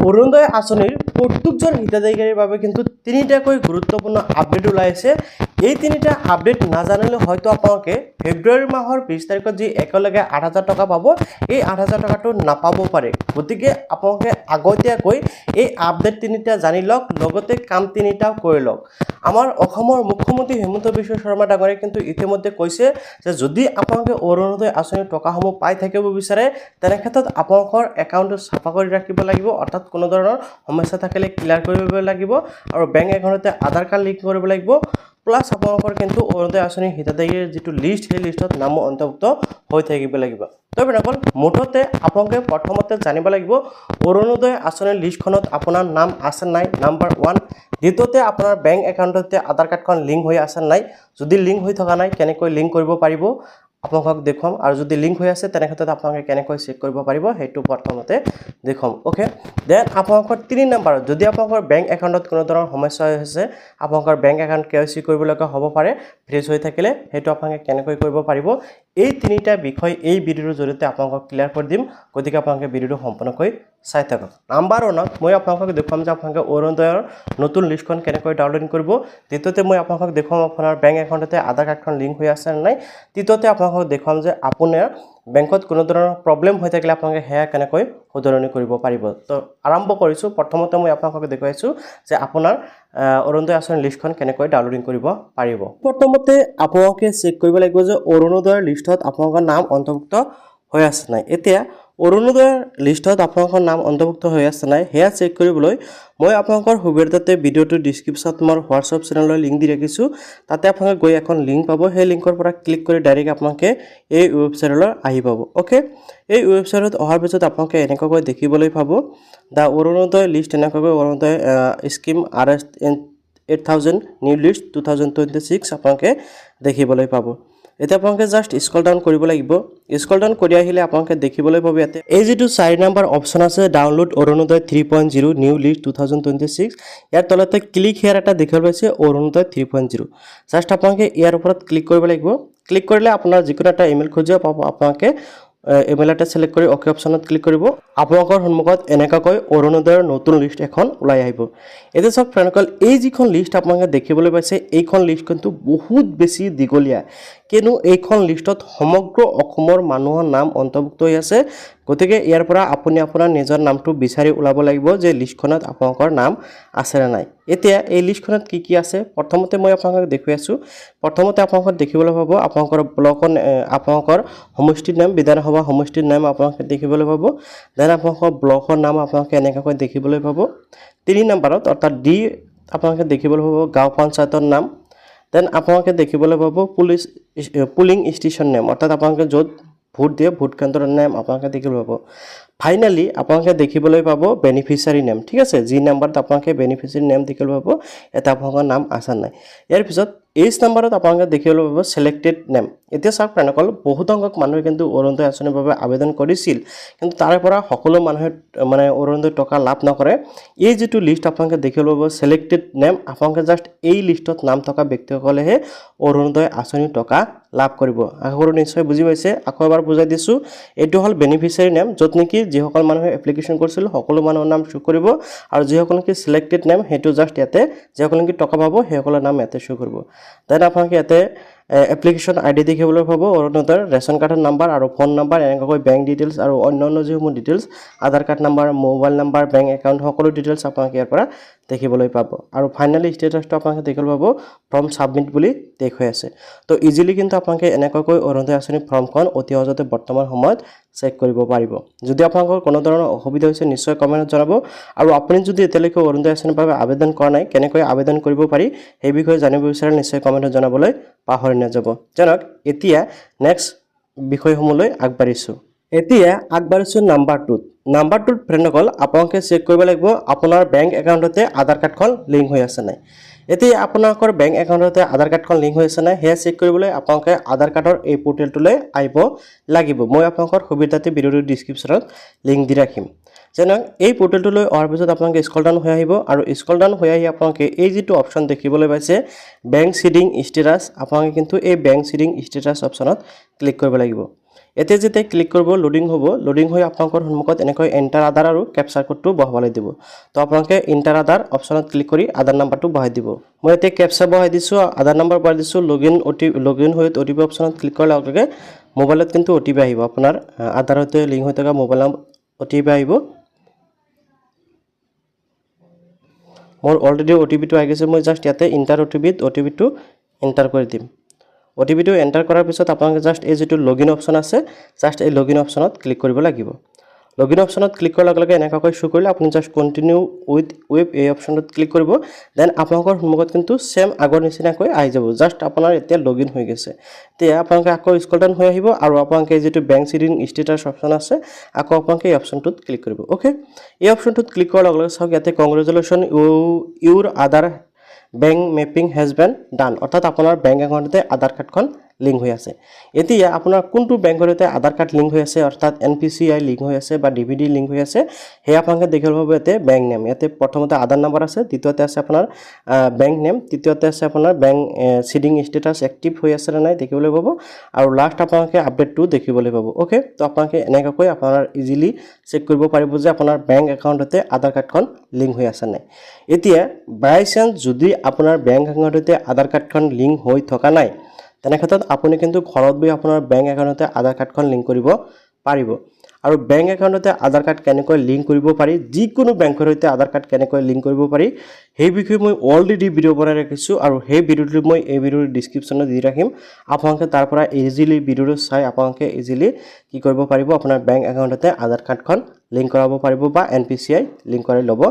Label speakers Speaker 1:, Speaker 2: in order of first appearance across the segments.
Speaker 1: অৰুণোদয় আঁচনিৰ প্ৰত্যেকজন হিতাধিকাৰীৰ বাবে কিন্তু তিনিটাকৈ গুৰুত্বপূৰ্ণ আপডেট ওলাই আছে। এই তিনিটা আপডেট নাজানিলে হয়তো আপোনালোকে ফেব্ৰুৱাৰী মাহৰ 20 তাৰিখত যি একেলগে 8,000 টকা পাব, এই 8,000 টকাটো নাপাব পাৰে। গতিকে আপোনালোকে আগতীয়াকৈ এই আপডেট তিনিটা জানি লওক, লগতে কাম তিনিটাও কৰি লওক। আমাৰ অসমৰ মুখ্যমন্ত্ৰী হিমন্ত বিশ্ব শৰ্মা ডাঙৰীয়াই কিন্তু ইতিমধ্যে কৈছে যে যদি আপোনালোকে অৰুণোদয় আঁচনিৰ টকাসমূহ পাই থাকিব বিচাৰে, তেনে ক্ষেত্ৰত আপোনালোকৰ একাউণ্টটো চাফা কৰি ৰাখিব লাগিব, অৰ্থাৎ কোনো ধৰণৰ সমস্যা থাকিলে ক্লিয়াৰ কৰিব লাগিব আৰু বেংক একাউণ্টতে আধাৰ কাৰ্ড লিংক কৰিব লাগিব। প্লাছ আপোনালোকৰ কিন্তু অৰুণোদয় আঁচনিৰ হিতাধিকাৰীৰ যিটো লিষ্ট, সেই লিষ্টত নামো অন্তৰ্ভুক্ত হৈ থাকিব লাগিব। তথাপিও মুঠতে আপোনালোকে প্ৰথমতে জানিব লাগিব অৰুণোদয় আঁচনিৰ লিষ্টখনত আপোনাৰ নাম আছে নাই, নাম্বাৰ 1। দ্বিতীয়তে আপোনাৰ বেংক একাউণ্টতে আধাৰ কাৰ্ডখন লিংক হৈ আছে নাই, যদি লিংক হৈ থকা নাই কেনেকৈ লিংক কৰিব পাৰিব আপোনালোকক দেখুৱাম, আৰু যদি লিংক হৈ আছে তেনে ক্ষেত্ৰত আপোনালোকে কেনেকৈ চেক কৰিব পাৰিব সেইটো প্ৰথমতে দেখুৱাম। অ'কে, দেন আপোনালোকৰ 3 নম্বৰত যদি আপোনালোকৰ বেংক একাউণ্টত কোনো ধৰণৰ সমস্যা হৈছে, আপোনালোকৰ বেংক একাউণ্ট KYC কৰিবলগীয়া হ'ব পাৰে, ফ্ৰিজ হৈ থাকিলে সেইটো আপোনালোকে কেনেকৈ কৰিব পাৰিব, এই তিনিটা বিষয় এই ভিডিঅ'ৰ জৰিয়তে আপোনালোকক ক্লিয়াৰ কৰি দিম। গতিকে আপোনালোকে ভিডিঅ'টো সম্পূৰ্ণকৈ চাই থাকক। নাম্বাৰ 1ত মই আপোনালোকক দেখুৱাম যে আপোনালোকে অৰুণোদয়ৰ নতুন লিষ্টখন কেনেকৈ ডাউনলোড কৰিব। দ্বিতীয়তে মই আপোনালোকক দেখুৱাম আপোনাৰ বেংক একাউণ্টতে আধাৰ কাৰ্ডখন লিংক হৈ আছে নে নাই। তৃতীয়তে আপোনালোকক দেখুৱাম যে আপোনাৰ বেংকত কোনো ধৰণৰ প্ৰব্লেম হৈ থাকিলে আপোনালোকে সেয়া কেনেকৈ শুধৰণি কৰিব পাৰিব। তো আৰম্ভ কৰিছোঁ। প্ৰথমতে মই আপোনালোকক দেখুৱাইছোঁ যে আপোনাৰ অৰুণোদয় আঁচনিৰ লিষ্টখন কেনেকৈ ডাউনলোডিং কৰিব পাৰিব। প্ৰথমতে আপোনালোকে চেক কৰিব লাগিব যে অৰুণোদয়ৰ লিষ্টত আপোনালোকৰ নাম অন্তৰ্ভুক্ত হৈ আছে নাই। এতিয়া অৰুণোদয়ৰ লিষ্টত আপোনালোকৰ নাম অন্তৰ্ভুক্ত হৈ আছে নাই সেয়া চেক কৰিবলৈ মই আপোনালোকৰ সুবিধাতে ভিডিঅ'টোৰ ডিছক্ৰিপশ্যনত মোৰ হোৱাটছআপ চেনেলৰ লিংক দি ৰাখিছোঁ। তাতে আপোনালোকে গৈ এখন লিংক পাব, সেই লিংকৰ পৰা ক্লিক কৰি ডাইৰেক্ট আপোনালোকে এই ৱেবছাইটলৈ আহি পাব। অ'কে, এই ৱেবছাইটত অহাৰ পিছত আপোনালোকে এনেকুৱাকৈ দেখিবলৈ পাব দ্য অৰুণোদয় লিষ্ট, এনেকুৱাকৈ Arunodoi scheme RS 8,000 new list 2026 আপোনালোকে দেখিবলৈ পাব। এতিয়া আপোনালোকে জাষ্ট স্ক্ৰল ডাউন কৰিব লাগিব। স্ক্ৰল ডাউন কৰি আহিলে আপোনালোকে দেখিবলৈ পাব ইয়াতে এই যিটো 4 নম্বৰ অপশ্যন আছে ডাউনলোড অৰুণোদয় 3.0 নিউ লিষ্ট 2026, ইয়াৰ তলতে ক্লিক হেয়াৰ এটা দেখিবলৈ পাইছে অৰুণোদয় 3.0। জাষ্ট আপোনালোকে ইয়াৰ ওপৰত ক্লিক কৰিব লাগিব। ক্লিক কৰিলে আপোনাৰ যিকোনো এটা ইমেইল খুজিব পাব, আপোনালোকে ইমেইল এটা চিলেক্ট কৰি অ'কে অপশ্যনত ক্লিক কৰিব। আপোনালোকৰ সন্মুখত এনেকুৱাকৈ অৰুণোদয়ৰ নতুন লিষ্ট এখন ওলাই আহিব। এতিয়া চাওক ফ্ৰেণ্ডসকল, এই যিখন লিষ্ট আপোনালোকে দেখিবলৈ পাইছে এইখন লিষ্ট কিন্তু বহুত বেছি দীঘলীয়া, কিয়নো এইখন লিষ্টত সমগ্ৰ অসমৰ মানুহৰ নাম অন্তৰ্ভুক্ত হৈ আছে। গতিকে ইয়াৰ পৰা আপুনি আপোনাৰ নিজৰ নামটো বিচাৰি ওলাব লাগিব যে লিষ্টখনত আপোনালোকৰ নাম আছে নে নাই। এতিয়া এই লিষ্টখনত কি কি আছে প্ৰথমতে মই আপোনালোকক দেখুৱাই আছোঁ। প্ৰথমতে আপোনালোকক দেখিবলৈ পাব আপোনালোকৰ ব্লকৰ আপোনালোকৰ সমষ্টিৰ নাম, বিধানসভা সমষ্টিৰ নাম আপোনালোকে দেখিবলৈ পাব। দেন আপোনালোকৰ ব্লকৰ নাম আপোনালোকে এনেকুৱাকৈ দেখিবলৈ পাব। 3 নম্বৰত অৰ্থাৎ ডি আপোনালোকে দেখিবলৈ পাব গাঁও পঞ্চায়তৰ নাম। দেন আপোনালোকে দেখিবলৈ পাব পুলিং ষ্টেচন নেম, অৰ্থাৎ আপোনালোকে য'ত ভোট দিয়ে ভোট কেন্দ্ৰৰ নাম আপোনালোকে দেখিবলৈ পাব। ফাইনেলি আপোনালোকে দেখিবলৈ পাব বেনিফিচিয়াৰী নেম। ঠিক আছে, যি নাম্বাৰত আপোনালোকে বেনিফিচিয়াৰী নেম দেখিবলৈ পাব, এটা আপোনালোকৰ নাম আছে নাই। ইয়াৰ পিছত 8 নম্বৰত আপোনালোকে দেখিবলৈ পাব ছিলেক্টেড নেম। এতিয়া চাওক ফ্ৰেণ্ডসকল, বহুত সংখ্যক মানুহে কিন্তু অৰুণোদয় আঁচনিৰ বাবে আবেদন কৰিছিল, কিন্তু তাৰে পৰা সকলো মানুহে অৰুণোদয় টকা লাভ নকৰে। এই যিটো লিষ্ট আপোনালোকে দেখিবলৈ পাব ছিলেক্টেড নেম, আপোনালোকে জাষ্ট এই লিষ্টত নাম থকা ব্যক্তিসকলেহে অৰুণোদয় আঁচনিৰ টকা লাভ কৰিব। আশা কৰোঁ নিশ্চয় বুজি পাইছে। আকৌ এবাৰ বুজাই দিছোঁ, এইটো হ'ল বেনিফিচিয়াৰী নেম, য'ত নেকি যিসকল মানুহে এপ্লিকেশ্যন কৰিছিল সকলো মানুহৰ নাম শ্ব' কৰিব, আৰু যিসকল নেকি ছিলেক্টেড নেম সেইটো জাষ্ট ইয়াতে যিসকল নেকি টকা পাব সেইসকলৰ নাম ইয়াতে শ্ব' কৰিব। দেন আপোনালোকে ইয়াতে এপ্লিকেশ্যন ID দেখিবলৈ পাব, অৰুণোদয়ৰ ৰেচন কাৰ্ডৰ নাম্বাৰ আৰু ফোন নাম্বাৰ, এনেকুৱাকৈ বেংক ডিটেইলছ আৰু অন্যান্য যিসমূহ details, Aadhaar card number, mobile number, bank account, সকলো ডিটেইলছ আপোনালোকে ইয়াৰ পৰা দেখিবলৈ পাব। আৰু ফাইনেলি ষ্টেটাছটো আপোনালোকে দেখিবলৈ পাব ফৰ্ম ছাবমিট বুলি দেখুৱাই আছে। তো ইজিলি কিন্তু আপোনালোকে এনেকুৱাকৈ অৰুণোদয় আঁচনিৰ ফৰ্মখন অতি সহজতে বৰ্তমান সময়ত চেক কৰিব পাৰিব। যদি আপোনালোকৰ কোনো ধৰণৰ অসুবিধা হৈছে নিশ্চয় কমেণ্টত জনাব, আৰু আপুনি যদি এতিয়ালৈকে অৰুণোদয় আঁচনিৰ বাবে আবেদন কৰা নাই, কেনেকৈ আবেদন কৰিব পাৰি সেই বিষয়ে জানিব বিচাৰে নিশ্চয় কমেণ্টত জনাবলৈ পাহৰি নাযাব। জানক এতিয়া নেক্সট বিষয়সমূহলৈ আগবাঢ়িছোঁ। এতিয়া আগবাঢ়িছোঁ নাম্বাৰ 2ত। নাম্বাৰ 2ত ফ্ৰেণ্ডসকল আপোনালোকে চেক কৰিব লাগিব আপোনাৰ বেংক একাউণ্টতে আধাৰ কাৰ্ডখন লিংক হৈ আছে নাই। এতিয়া আপোনালোকৰ বেংক একাউণ্টতে আধাৰ কাৰ্ডখন লিংক হৈ আছে নাই সেয়া চেক কৰিবলৈ আপোনালোকে আধাৰ কাৰ্ডৰ এই পৰ্টেলটোলৈ আহিব লাগিব। মই আপোনালোকৰ সুবিধাতে ভিডিঅ'টোৰ ডিছক্ৰিপশ্যনত লিংক দি ৰাখিম। যেনে এই পৰ্টেলটোলৈ অহাৰ পিছত আপোনালোকে স্ক্ৰল ডাউন হৈ আহিব, আৰু স্ক্ৰল ডাউন হৈ আহি আপোনালোকে এই যিটো অপশ্যন দেখিবলৈ পাইছে বেংক চিডিং ষ্টেটাছ, আপোনালোকে কিন্তু এই বেংক চিডিং ষ্টেটাছ অপশ্যনত ক্লিক কৰিব লাগিব। এতিয়া যেতিয়া ক্লিক কৰিব লোডিং হ'ব, লোডিং হৈ আপোনালোকৰ সন্মুখত এনেকৈ এণ্টাৰ আধাৰ আৰু কেপচাৰ কোডটো বহাবলৈ দিব। তো আপোনালোকে এণ্টাৰ আধাৰ অপশ্যনত ক্লিক কৰি আধাৰ নাম্বাৰটো বহাই দিব। মই এতিয়া কেপচাৰ বহাই দিছোঁ, আধাৰ নাম্বাৰ বহাই দিছোঁ, লগইন হৈ অ'টিপি অপশ্যনত ক্লিক কৰাৰ লগে লগে মোবাইলত কিন্তু অ'টিপি আহিব, আপোনাৰ আধাৰ সৈতে লিংক হৈ থকা মোবাইলত অ'টিপি আহিব। মোৰ অলৰেডি অ'টিপিটো আহি গৈছে, মই জাষ্ট ইয়াতে ইণ্টাৰ অ'টিপিটো এণ্টাৰ কৰি দিম। অ'টিপিটো এণ্টাৰ কৰাৰ পিছত আপোনালোকে জাষ্ট এই যিটো লগইন অপশ্যন আছে, জাষ্ট এই লগইন অপশ্যনত ক্লিক কৰিব লাগিব। লগইন অপশ্যনত ক্লিক কৰাৰ লগে লগে এনেকুৱাকৈ শ্ব' কৰিলে আপুনি জাষ্ট কণ্টিনিউ উইথ ৱেব এই অপশ্যনটোত ক্লিক কৰিব। দেন আপোনালোকৰ সন্মুখত কিন্তু ছেম আগৰ নিচিনাকৈ আহি যাব, জাষ্ট আপোনাৰ এতিয়া লগইন হৈ গৈছে। এতিয়া আপোনালোকে আকৌ স্ক্ৰল ডাউন হৈ আহিব আৰু আপোনালোকে যিটো বেংক চিডিং ষ্টেটাছ অপশ্যন আছে, আকৌ আপোনালোকে এই অপশ্যনটোত ক্লিক কৰিব। অ'কে, এই অপশ্যনটোত ক্লিক কৰাৰ লগে লগে চাওক ইয়াতে congratulation your Aadhaar bank mapping has been done, অৰ্থাৎ আপোনাৰ বেংক একাউণ্টতে আধাৰ কাৰ্ডখন লিংক হৈ আছে। এতিয়া আপোনাৰ কোনটো বেংকৰ সৈতে আধাৰ কাৰ্ড লিংক হৈ আছে, অৰ্থাৎ NPCI লিংক হৈ আছে বা DVD লিংক হৈ আছে, সেয়া আপোনালোকে দেখিবলৈ পাব ইয়াতে বেংক নেম। ইয়াতে প্ৰথমতে আধাৰ নম্বৰ আছে, দ্বিতীয়তে আছে আপোনাৰ বেংক নেম, তৃতীয়তে আছে আপোনাৰ বেংক চিডিং ষ্টেটাছ এক্টিভ হৈ আছে নে নাই দেখিবলৈ পাব, আৰু লাষ্ট আপোনালোকে আপডেটটো দেখিবলৈ পাব। অ'কে, তো আপোনালোকে এনেকুৱাকৈ আপোনাৰ ইজিলি চেক কৰিব পাৰিব যে আপোনাৰ বেংক একাউণ্টতে আধাৰ কাৰ্ডখন লিংক হৈ আছে নাই। এতিয়া বাই চান্স যদি আপোনাৰ বেংক একাউণ্টতে আধাৰ কাৰ্ডখন লিংক হৈ থকা নাই, তেনে ক্ষেত্ৰত আপুনি কিন্তু ঘৰত বহি আপোনাৰ বেংক একাউণ্টতে আধাৰ কাৰ্ডখন লিংক কৰিব পাৰিব। আৰু বেংক একাউণ্টতে আধাৰ কাৰ্ড কেনেকৈ লিংক কৰিব পাৰি, যিকোনো বেংকৰ সৈতে আধাৰ কাৰ্ড কেনেকৈ লিংক কৰিব পাৰি, সেই বিষয়ে মই অলৰেডি ভিডিঅ' বনাই ৰাখিছোঁ, আৰু সেই ভিডিঅ'টো মই এই ভিডিঅ'ৰ ডিছক্ৰিপশ্যনত দি ৰাখিম। আপোনালোকে তাৰ পৰা ইজিলি ভিডিঅ'টো চাই আপোনালোকে ইজিলি কি কৰিব পাৰিব, আপোনাৰ বেংক একাউণ্টতে আধাৰ কাৰ্ডখন লিংক কৰাব পাৰিব বা NPCI লিংক কৰাই ল'ব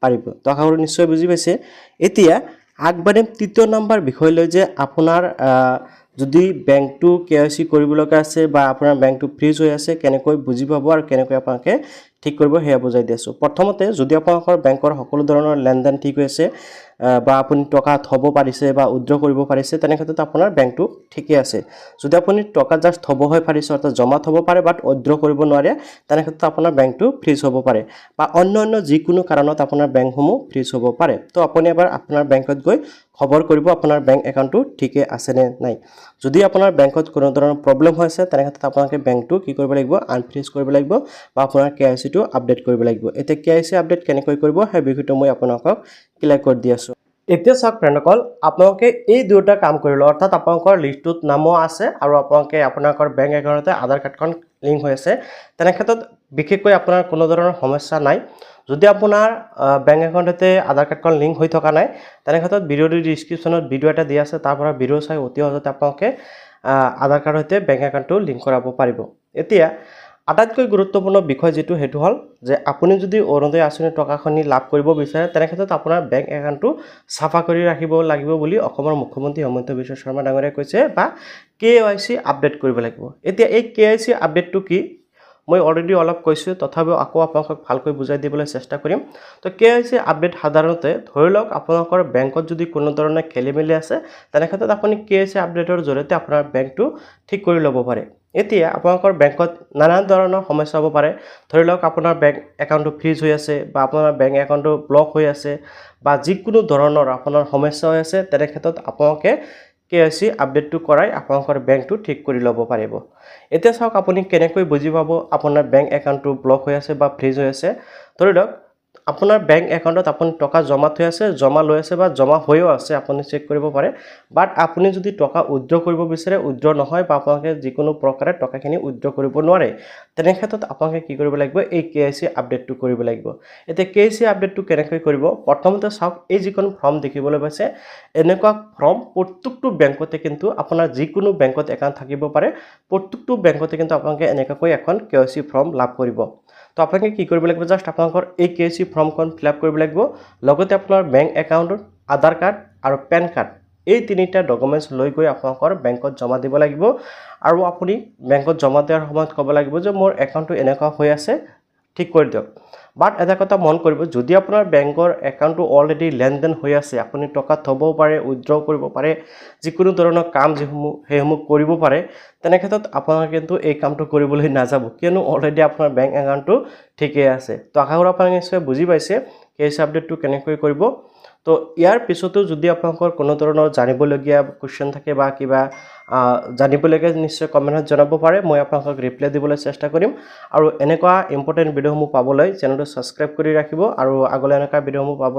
Speaker 1: পাৰিব। তো আশা কৰোঁ নিশ্চয় বুজি পাইছে। এতিয়া আগবাঢ়িম তৃতীয় নম্বৰ বিষয়লৈ, যে আপোনাৰ যদি বেংকটো KYC কৰিব লগা আছে বা আপোনাৰ বেংকটো ফ্ৰিজ হৈ আছে, কেনেকৈ বুজি পাব আৰু কেনেকৈ আপোনালোকে ঠিক কৰিব সেয়া বুজাই দি আছোঁ। প্ৰথমতে যদি আপোনালোকৰ বেংকৰ সকলো ধৰণৰ লেনদেন ঠিক হৈ আছে বা আপুনি টকা থ'ব পাৰিছে বা উইথড্ৰ কৰিব পাৰিছে, তেনে ক্ষেত্ৰত আপোনাৰ বেংকটো ঠিকে আছে। যদি আপুনি টকা জাষ্ট থ'বহে পাৰিছে, অৰ্থাৎ জমা থ'ব পাৰে বাট উইথড্ৰ কৰিব নোৱাৰে, তেনে ক্ষেত্ৰত আপোনাৰ বেংকটো ফ্ৰিজ হ'ব পাৰে বা অন্য যিকোনো কাৰণত আপোনাৰ বেংকসমূহ ফ্ৰিজ হ'ব পাৰে। তো আপুনি এবাৰ আপোনাৰ বেংকত গৈ খবৰ কৰিব আপোনাৰ বেংক একাউণ্টটো ঠিকে আছে নে নাই। যদি আপোনাৰ বেংকত কোনো ধৰণৰ প্ৰব্লেম হৈ আছে, তেনে ক্ষেত্ৰত আপোনালোকে বেংকটো কি কৰিব লাগিব, আনফ্ৰিজ কৰিব লাগিব বা আপোনাৰ KYCটো আপডেট কৰিব লাগিব। এতিয়া KYC আপডেট কেনেকৈ কৰিব সেই বিষয়টো মই আপোনালোকক ক্লিয়াৰ কৰি দি আছোঁ। এতিয়া চাওক ফ্ৰেণ্ডসকল, আপোনালোকে এই দুটা কাম কৰিলে, অৰ্থাৎ আপোনালোকৰ লিষ্টটোত নামো আছে আৰু আপোনালোকে আপোনালোকৰ বেংক একাউণ্টতে আধাৰ কাৰ্ডখন লিংক হৈ আছে, তেনে ক্ষেত্ৰত বিশেষকৈ আপোনাৰ কোনো ধৰণৰ সমস্যা নাই। যদি আপোনাৰ বেংক একাউণ্টতে আধাৰ কাৰ্ডখন লিংক হৈ থকা নাই, তেনে ক্ষেত্ৰত ভিডিঅ'ৰ ডিছক্ৰিপশ্যনত ভিডিঅ' এটা দিয়া আছে, তাৰ পৰা ভিডিঅ' চাই অতি সহজতে আপোনালোকে আধাৰ কাৰ্ডৰ সৈতে বেংক একাউণ্টটো লিংক কৰাব পাৰিব। এতিয়া আটাইতকৈ গুৰুত্বপূৰ্ণ বিষয় যিটো, সেইটো হ'ল যে আপুনি যদি অৰুণোদয় আঁচনিৰ টকাখিনি লাভ কৰিব বিচাৰে, তেনে ক্ষেত্ৰত আপোনাৰ বেংক একাউণ্টটো চাফা কৰি ৰাখিব লাগিব বুলি অসমৰ মুখ্যমন্ত্ৰী হিমন্ত বিশ্ব শৰ্মা ডাঙৰীয়াই কৈছে, বা KYC আপডেট কৰিব লাগিব। এতিয়া এই KYC আপডেটটো কি মই অলৰেডি অলপ কৈছোঁ, তথাপিও আকৌ আপোনালোকক ভালকৈ বুজাই দিবলৈ চেষ্টা কৰিম। তো KYC আপডেট সাধাৰণতে ধৰি লওক আপোনালোকৰ বেংকত যদি কোনো ধৰণৰ খেলিমেলি আছে, তেনে ক্ষেত্ৰত আপুনি KYC আপডেটৰ জৰিয়তে আপোনাৰ বেংকটো ঠিক কৰি ল'ব পাৰে। এতিয়া আপোনালোকৰ বেংকত নানান ধৰণৰ সমস্যা হ'ব পাৰে, ধৰি লওক আপোনাৰ বেংক একাউণ্টটো ফ্ৰিজ হৈ আছে বা আপোনাৰ বেংক একাউণ্টটো ব্লক হৈ আছে বা যিকোনো ধৰণৰ আপোনাৰ সমস্যা হৈ আছে, তেনে ক্ষেত্ৰত আপোনালোকে KYC আপডেটটো কৰাই আপোনালোকৰ বেংকটো ঠিক কৰি ল'ব পাৰিব। এতিয়া চাওক আপুনি কেনেকৈ বুজি পাব আপোনাৰ বেংক একাউণ্টটো ব্লক হৈ আছে বা ফ্ৰিজ হৈ আছে। ধৰি লওক আপোনাৰ বেংক একাউণ্টত আপুনি টকা জমা থৈ আছে, জমা লৈ আছে বা জমা হৈও আছে, আপুনি চেক কৰিব পাৰে। বাট আপুনি যদি টকা উইথড্ৰ কৰিব বিচাৰে, উইথড্ৰ নহয় বা আপোনালোকে যিকোনো প্ৰকাৰে টকাখিনি উইথড্ৰ কৰিব নোৱাৰে, তেনে ক্ষেত্ৰত আপোনালোকে কি কৰিব লাগিব, এই KYC আপডেটটো কৰিব লাগিব। এতিয়া KYC আপডেটটো কেনেকৈ কৰিব, প্ৰথমতে চাওক এই যিখন ফৰ্ম দেখিবলৈ পাইছে, এনেকুৱা ফৰ্ম প্ৰত্যেকটো বেংকতে কিন্তু আপোনাৰ যিকোনো বেংকত একাউণ্ট থাকিব পাৰে, প্ৰত্যেকটো বেংকতে কিন্তু আপোনালোকে এনেকুৱাকৈ এখন KYC ফৰ্ম লাভ কৰিব। তো আপোনালোকে কি কৰিব লাগিব, জাষ্ট আপোনালোকৰ এই KYC ফৰ্মখন ফিল আপ কৰিব লাগিব, লগতে আপোনাৰ বেংক একাউণ্টৰ আধাৰ কাৰ্ড আৰু পেন কাৰ্ড, এই তিনিটা ডকুমেণ্টছ লৈ গৈ আপোনালোকৰ বেংকত জমা দিব লাগিব। আৰু আপুনি বেংকত জমা দিয়াৰ সময়ত ক'ব লাগিব যে মোৰ একাউণ্টটো এনেকুৱা হৈ আছে, ঠিক কৰি দিয়ক। বাট এটা কথা মন কৰিব, যদি আপোনাৰ বেংকৰ একাউণ্টটো অলৰেডি লেনদেন হৈ আছে, আপুনি টকা থ'বও পাৰে, উইথড্ৰ কৰিব পাৰে, যিকোনো ধৰণৰ কাম সেইসমূহ কৰিব পাৰে, তেনে ক্ষেত্ৰত আপোনালোকে কিন্তু এই কামটো কৰিবলৈ নাযাব, কিয়নো অলৰেডি আপোনাৰ বেংক একাউণ্টটো ঠিকেই আছে। তো আশা কৰোঁ আপোনালোকে নিশ্চয় বুজি পাইছে KYC আপডেটটো কেনেকৈ কৰিব। তো ইয়াৰ পিছতো যদি আপোনালোকৰ কোনো ধৰণৰ জানিবলগীয়া কুৱেশ্যন থাকে বা কিবা জানিবলগীয়া নিশ্চয় কমেণ্টত জনাব পাৰে মই আপোনালোকক ৰিপ্লাই দিবলৈ চেষ্টা কৰিম আৰু এনেকুৱা ইম্পৰ্টেণ্ট ভিডিঅ'সমূহ পাবলৈ চেনেলটো ছাবস্ক্ৰাইব কৰি ৰাখিব আৰু আগলৈ এনেকুৱা ভিডিঅ'সমূহ পাবলৈ